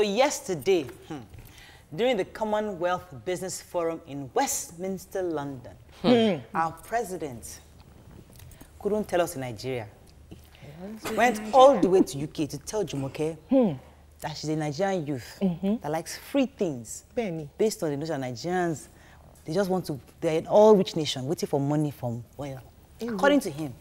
So yesterday, during the Commonwealth Business Forum in Westminster, London, our president couldn't tell us in Nigeria. Went all the way to UK to tell Jumoke that she's a Nigerian youth that likes free things. Based on the notion of Nigerians, they just want to, they're an all-rich nation, waiting for money from oil. According to him,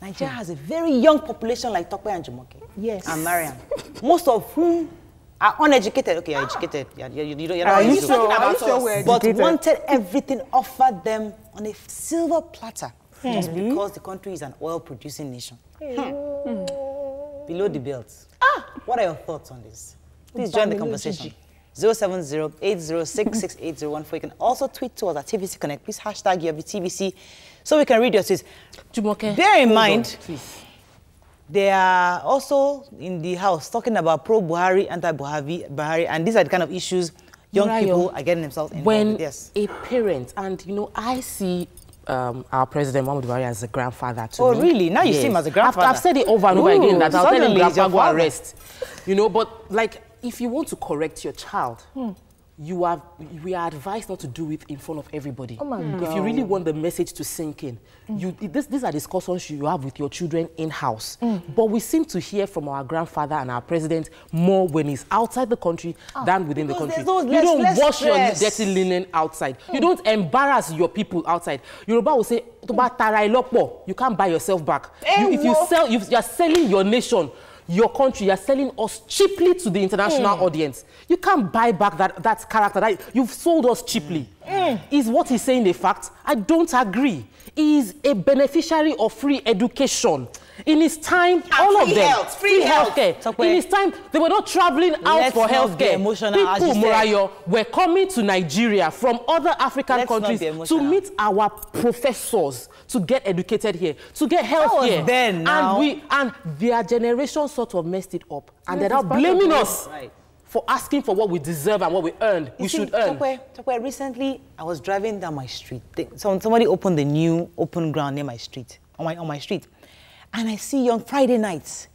Nigeria has a very young population like Tokwe and Jumoke. Yes. And Mariam. Most of whom are uneducated. Okay, you're educated. You're not educated. But wanted everything offered them on a silver platter. Just because the country is an oil-producing nation. Below the belt. What are your thoughts on this? Please join the conversation. 070-806-6801. You can also tweet to us at TVC Connect. Please hashtag your TVC so we can read your tweets. Jumoke, bear in mind, they are also in the house talking about pro-Buhari, anti-Buhari, and these are the kind of issues young people are getting themselves involved with. Yes. A parent, and you know, I see our president, Muhammadu Buhari, as a grandfather to me. Oh, really? Now you see him as a grandfather? I've said it over and over again that I'll tell him grandpa go arrest. You know, but like, if you want to correct your child, we are advised not to do it in front of everybody. Oh my God. If you really want the message to sink in, these are discussions you have with your children in-house. But we seem to hear from our grandfather and our president more when he's outside the country than within the country. You don't wash your dirty linen outside. You don't embarrass your people outside. Yoruba will say, you can't buy yourself back. If you're selling your nation, your country, you're selling us cheaply to the international audience. You can't buy back that character. You've sold us cheaply. Is what he's saying a fact? I don't agree. He is a beneficiary of free education. In his time, all of them, free healthcare. In his time, they were not traveling out for healthcare. People, Morayo, were coming to Nigeria from other African countries to meet our professors, to get educated here, to get health here. And their generation sort of messed it up. And they're now blaming us for asking for what we deserve and what we earned. We should earn. Tokwe, recently, I was driving down my street. Somebody opened the new open ground near my street, on my street. And I see young Friday nights,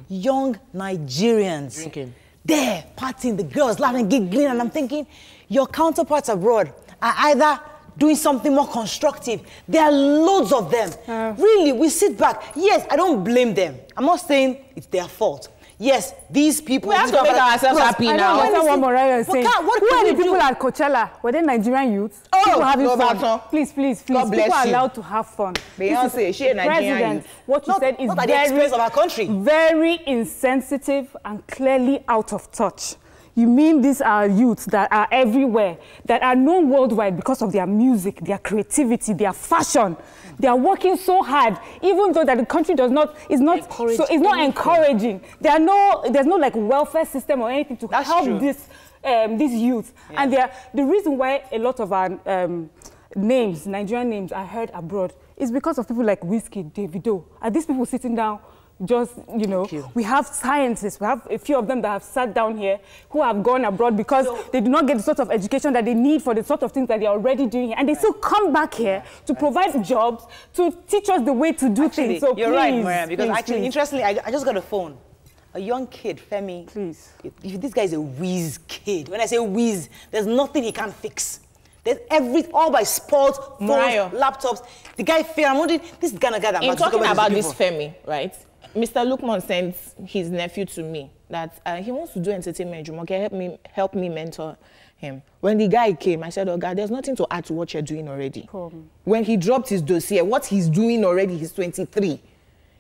young Nigerians drinking there, partying, the girls laughing, giggling, and I'm thinking, your counterparts abroad are either doing something more constructive. There are loads of them. Really, we sit back. Yes, I don't blame them. I'm not saying it's their fault. Yes, these people... We have to make ourselves happy now. That's what Morayo is saying. Who are the people at Coachella? Were they Nigerian youths? People having fun. Please. People are allowed to have fun. Beyonce, she a Nigerian youth. What you said is very insensitive and clearly out of touch. You mean these are youths that are everywhere, that are known worldwide because of their music, their creativity, their fashion. They are working so hard, even though that the country is not encouraging. There's no like welfare system or anything to help these youths. Yeah. And the reason why a lot of our Nigerian names are heard abroad is because of people like Wizkid, Davido. Are these people sitting down? Just, you know, we have scientists, we have a few of them that have sat down here who have gone abroad because they do not get the sort of education that they need for the sort of things that they're already doing here. And they still come back here to provide jobs, to teach us the way to do things. So you're right, Mariam, because interestingly, I just got a phone. A young kid, Femi. Please. If this guy is a whiz kid. When I say whiz, there's nothing he can't fix. There's all by sports, phones, laptops. The guy, I'm wondering, this Ghana guy that in talking about this Femi, right? Mr. Lukman sent his nephew to me that he wants to do entertainment. Jumoke, help me mentor him. When the guy came, I said, oh God, there's nothing to add to what you're doing already. When he dropped his dossier, what he's doing already, he's 23.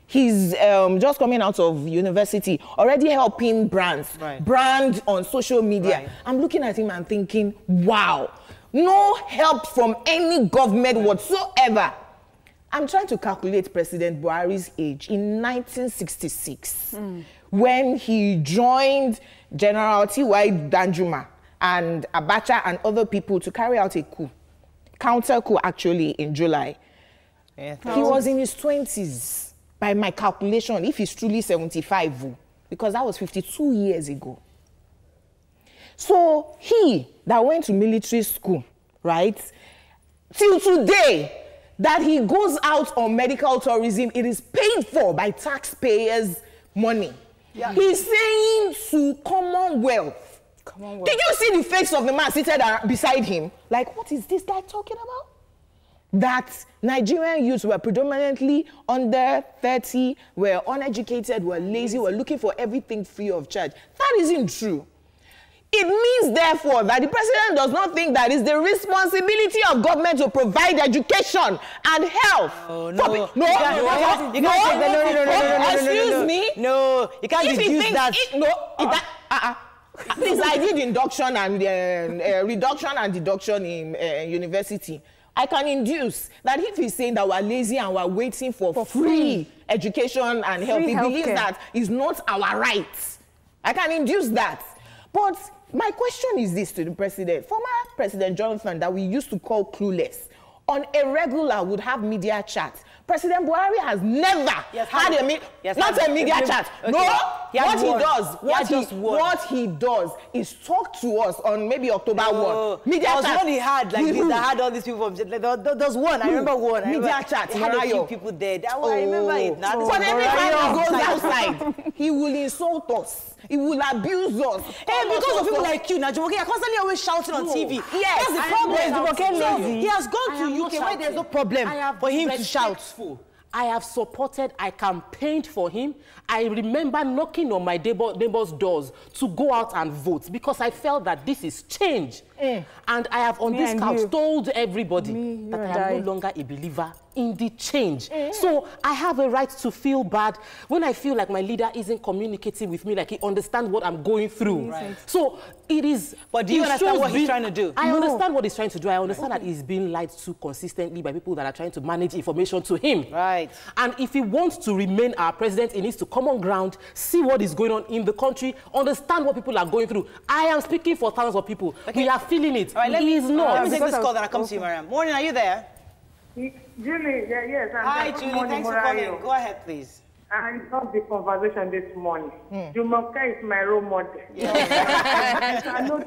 He's just coming out of university, already helping brands, brand on social media. I'm looking at him and thinking, wow, no help from any government whatsoever. I'm trying to calculate President Buhari's age in 1966, when he joined General T.Y. Danjuma and Abacha and other people to carry out a coup, counter coup actually in July. He was in his 20s, by my calculation, if he's truly 75, because that was 52 years ago. So he that went to military school, right, till today, that he goes out on medical tourism, it is paid for by taxpayers' money. He's saying to Commonwealth Come on, did you see the face of the man seated beside him? Like, what is this guy talking about? That Nigerian youths were predominantly under 30, were uneducated, were lazy, were looking for everything free of charge. That isn't true. It means, therefore, that the president does not think that it's the responsibility of government to provide education and health. Oh, no. No. Excuse me? No, you can't deduce that. Please, I did induction and reduction and deduction in university. I can induce that if he's saying that we're lazy and we're waiting for free education and health, he believes that is not our right. I can induce that. But my question is this to the president. Former President Jonathan, that we used to call clueless, on a regular would have media chats. President Buhari has never had a media chat. Okay. No, what he does is talk to us on maybe October 1. Media chat. There was one he had like this that had all these people. There's one. I remember one. Media chat. He had a few people there. I remember it. But every time he goes outside, he will insult us. He will abuse us. Hey, because of people like you, Jumoke, you're constantly always shouting on TV. Yes, that's the problem. He has gone to UK where there's no problem for him to shout. I have supported, I campaigned for him. I remember knocking on my neighbor's doors to go out and vote because I felt that this is change. And I have on this couch told everybody that I am no longer a believer in the change. So I have a right to feel bad when I feel like my leader isn't communicating with me, like he understands what I'm going through. So it is... But do you understand what he's trying to do? I understand what he's trying to do. I understand that he's being lied to consistently by people that are trying to manage information to him. And if he wants to remain our president, he needs to come on ground, see what is going on in the country, understand what people are going through. I am speaking for thousands of people. We are feeling it. Let me take this call that I come to you, Mariam. Morning, are you there? Julie, yes. Hi, Julie. Thanks for calling. Go ahead, please. I love the conversation this morning. Jumoke is my role model.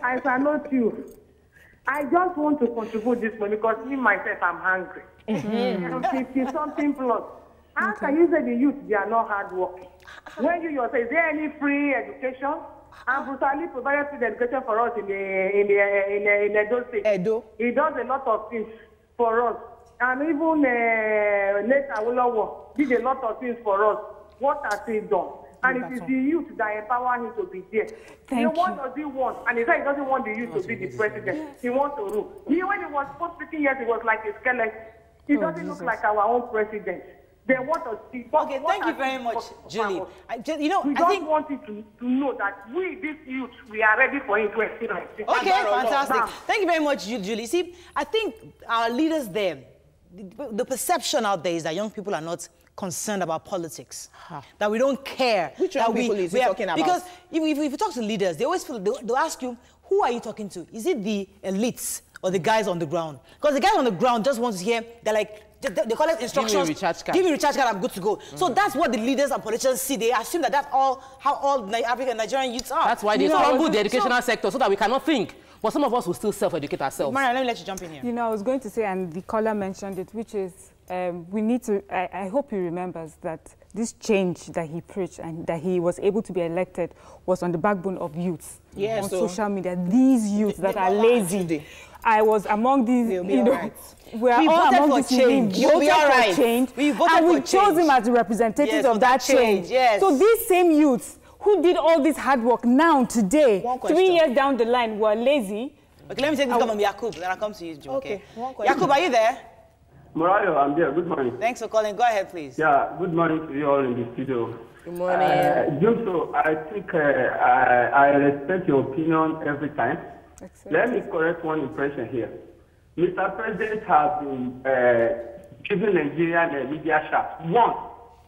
I salute you. I just want to contribute this morning because me, myself, I'm hungry. 50-something plus. How can you say the youth, they are not hardworking? When you yourself, is there any free education? And brutally provided free education for us in Edo State. He does a lot of things for us. And even later, Awolowo did a lot of things for us. What has he done? And it is the youth that empower him to be there. What does he want? And he said he doesn't want the youth to be the president. He wants to rule. When he was first speaking here, he was like a skeleton. He doesn't look like our own president. They want us to... Okay, thank you very much, Julie. We don't want you to know that we, this youth, we are ready for him to experience. Okay, fantastic. Thank you very much, Julie. See, I think our leaders there, the perception out there is that young people are not concerned about politics, that we don't care. Which young people is he talking about? Because if you talk to leaders, they always feel, they'll ask you, who are you talking to? Is it the elites or the guys on the ground? Because the guys on the ground just want to hear, they're like, they collect instructions. Give me a recharge card. Give me a recharge card, I'm good to go. So that's what the leaders and politicians see. They assume that that's how all African Nigerian youths are. That's why they crumble the educational sector so that we cannot think. But some of us will still self-educate ourselves. Mariam, let me let you jump in here. I was going to say, and the caller mentioned it, which is we need to, I hope he remembers that this change that he preached and that he was able to be elected was on the backbone of youths on social media. These youths that are lazy. I was among these, we are all among these change. We voted for change. And we chose him as the representatives of that change. So these same youths who did all this hard work now, today, 3 years down the line, were lazy. Okay, let me take this call from Yakub, then I'll come to you, Joe. Okay. Yakub, are you there? Morayo, I'm there. Good morning. Thanks for calling. Go ahead, please. Yeah, good morning to you all in the studio. Good morning. Jumso, I think I respect your opinion every time. Excellent. Let me correct one impression here. Mr. President has been giving Nigerian media shots once.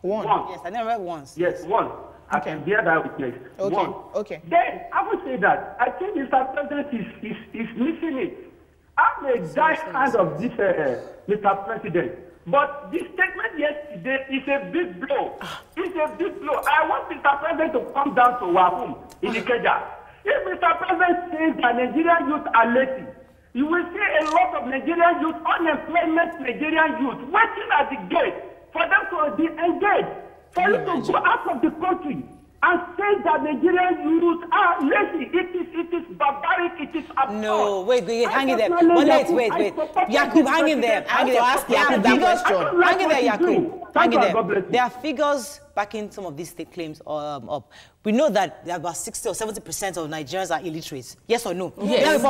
Yes, I never read once. Yes, once. I can bear that witness. Okay. Then, I would say that I think Mr. President is missing it. I'm a die-hand of this Mr. President. But the statement yesterday is a big blow. It's a big blow. I want Mr. President to come down to our home in Ikeja. If Mr. President says that Nigerian youth are lazy, you will see a lot of Nigerian youth, unemployment Nigerian youth, waiting at the gate for them to be engaged, for you to go out of the country. and say that Nigerian youth are lazy. It is barbaric. It is absurd. No, wait, hang in there. Wait. Yakub, hang in there. Hang in there. Hang in there, Yakub. Hang in there. There are figures backing some of these claims up. We know that about 60 or 70% of Nigerians are illiterate. Yes or no? Yes. Yes.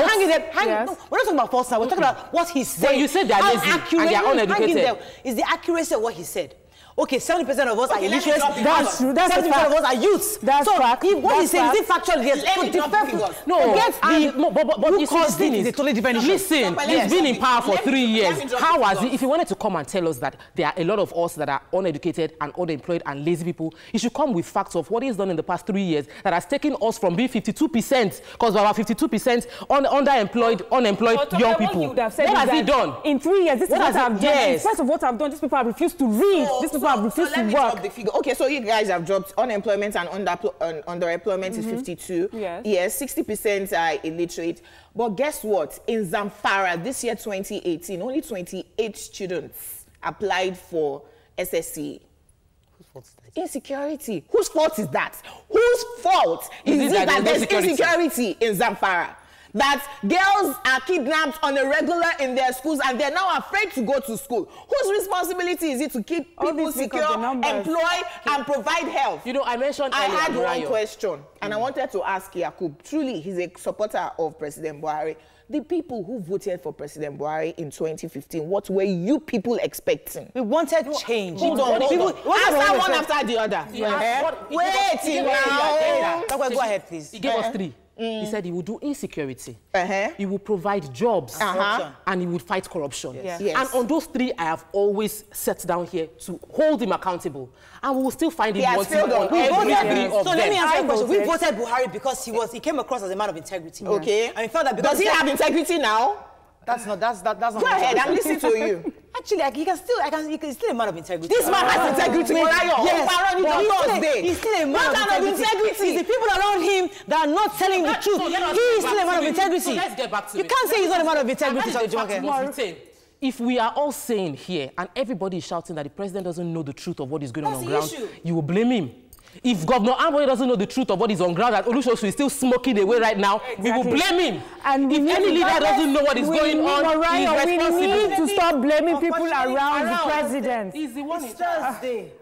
Hang in there. No, we're not talking about false now. We're talking about what he said. Well, you said they're lazy and they're uneducated. Is the accuracy of what he said? Okay, 70% of us are illiterate. That's true. That's 70% of us are youths. That's so fact. If what he's saying is it factual? Yes. But you see, the thing is a totally different issue. Listen, he's been in power for 3 years. How was it? If he wanted to come and tell us that there are a lot of us that are uneducated and unemployed and lazy people, he should come with facts of what he's done in the past 3 years that has taken us from being 52%, because we are 52% underemployed, unemployed young people. What has he done? In 3 years, this is what I've done. In spite of what I've done, these people have refused to read. These people have refused to work. The figure. Okay, so you guys have dropped unemployment and underemployment is 52. Yes, 60% are illiterate. But guess what? In Zamfara, this year 2018, only 28 students applied for SSC. Whose fault is that? Insecurity. Whose fault is that? Whose fault is it that there's insecurity in Zamfara? That girls are kidnapped on a regular in their schools and they're now afraid to go to school. Whose responsibility is it to keep people secure, employed, and provide health? You know, I mentioned I had one question, and I wanted to ask Yakub. Truly, he's a supporter of President Buhari. The people who voted for President Buhari in 2015, what were you people expecting? We wanted change. Hold on. Answer one after the other. Wait now. Go ahead, please. He gave us 3. He said he would do insecurity, he will provide jobs, and he would fight corruption. Yes. And on those 3, I have always sat down here to hold him accountable. And we will still find him wanting on every 3 of them. So let me ask you a question. We voted Buhari because he came across as a man of integrity. Okay. And we felt that because does he have integrity now? That's not. Go ahead, I'm listening to you. Actually, he's still a man of integrity. This man has integrity. Yes, he's still a man of integrity. It's the people around him that are not telling the truth. He's still a man of integrity. So let's get back to you can't say he's not a man of integrity. If we are all saying here, and everybody is shouting that the president doesn't know the truth of what is going on ground, you will blame him. If Governor Ambode doesn't know the truth of what is on ground, that Olusosu is still smoking away right now, we will blame him. And if any leader doesn't know what is going on, he is responsible. We need to stop blaming people around the president. He's the one It's Thursday.